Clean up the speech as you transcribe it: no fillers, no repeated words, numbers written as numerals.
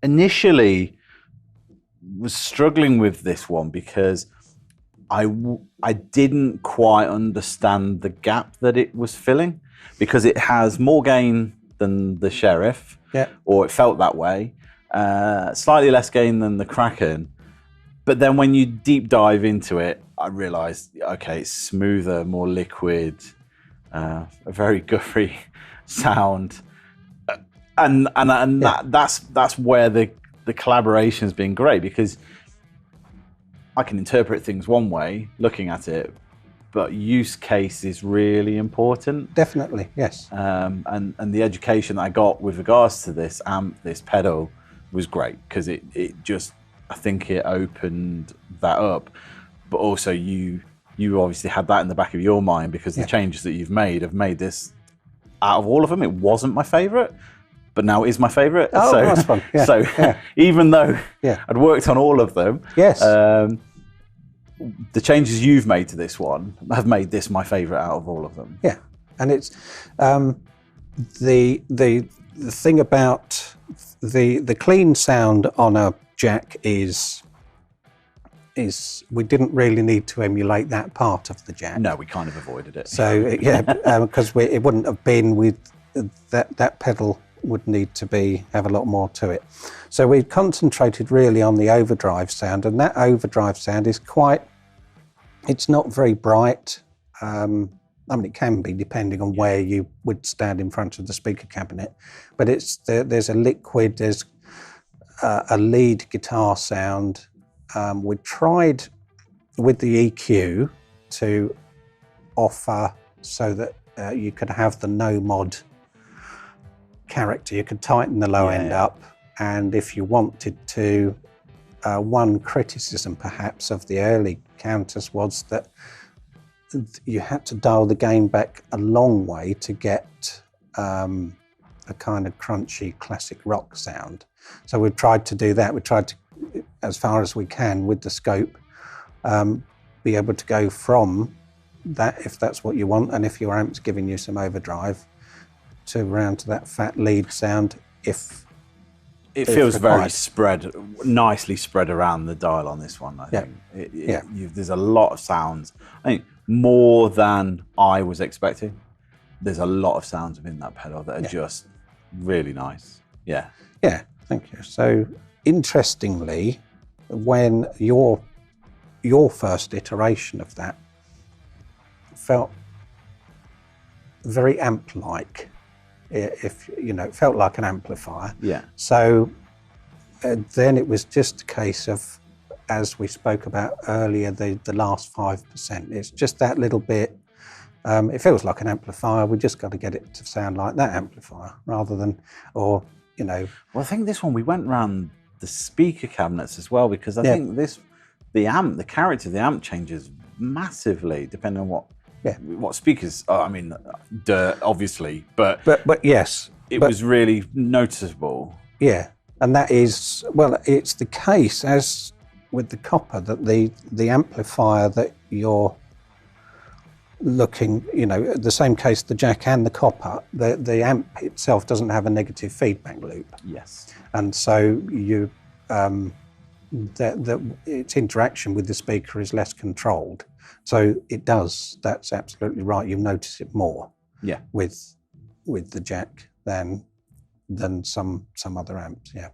initially was struggling with this one because I didn't quite understand the gap that it was filling, because it has more gain than the Sheriff, or it felt that way, slightly less gain than the Kraken. But then when you deep dive into it, I realized, okay, it's smoother, more liquid, a very Guthrie sound. And that's where the collaboration has been great, because I can interpret things one way looking at it, but use case is really important. Definitely, yes. And the education that I got with regards to this amp, this pedal, was great, because it just, I think it opened that up. But also you obviously had that in the back of your mind, because the changes that you've made have made this, out of all of them, it wasn't my favorite, but now it is my favorite. Oh, so, that's fun. Yeah. So even though I'd worked on all of them, the changes you've made to this one have made this my favorite out of all of them. Yeah, and it's the thing about the clean sound on a Jack is we didn't really need to emulate that part of the Jack. No, we kind of avoided it. So because it wouldn't have been with that pedal would need to have a lot more to it. So we concentrated really on the overdrive sound, and that overdrive sound is it's not very bright. I mean, it can be depending on where you would stand in front of the speaker cabinet, but there's a liquid, there's a lead guitar sound. We tried with the EQ to offer so that you could have the no mod character. You could tighten the low end up, and if you wanted to, one criticism perhaps of the early counters was that you had to dial the gain back a long way to get a kind of crunchy classic rock sound. So we've tried to do that. We tried to, as far as we can with the scope, be able to go from that, if that's what you want, and if your amp's giving you some overdrive, to around to that fat lead sound. If it feels very nicely spread around the dial on this one, I think. There's a lot of sounds. I think more than I was expecting. There's a lot of sounds within that pedal that are just really nice. Yeah. Yeah, thank you. So interestingly, when your first iteration of that felt very amp-like, if you know, it felt like an amplifier. Yeah. So then it was just a case of, as we spoke about earlier, the last 5%. It's just that little bit. It feels like an amplifier. We just got to get it to sound like that amplifier, rather than, or you know. Well, I think this one we went around the speaker cabinets as well, because I think the character of the amp changes massively depending on what speakers. I mean, obviously, but yes, it was really noticeable. Yeah, and that is, well, it's the case as with the copper, that the amplifier that you're looking, you know, the same case, the Jack and the copper, the amp itself doesn't have a negative feedback loop. Yes. And so you, its interaction with the speaker is less controlled. So it does, that's absolutely right. You notice it more with the Jack than some other amps, yeah.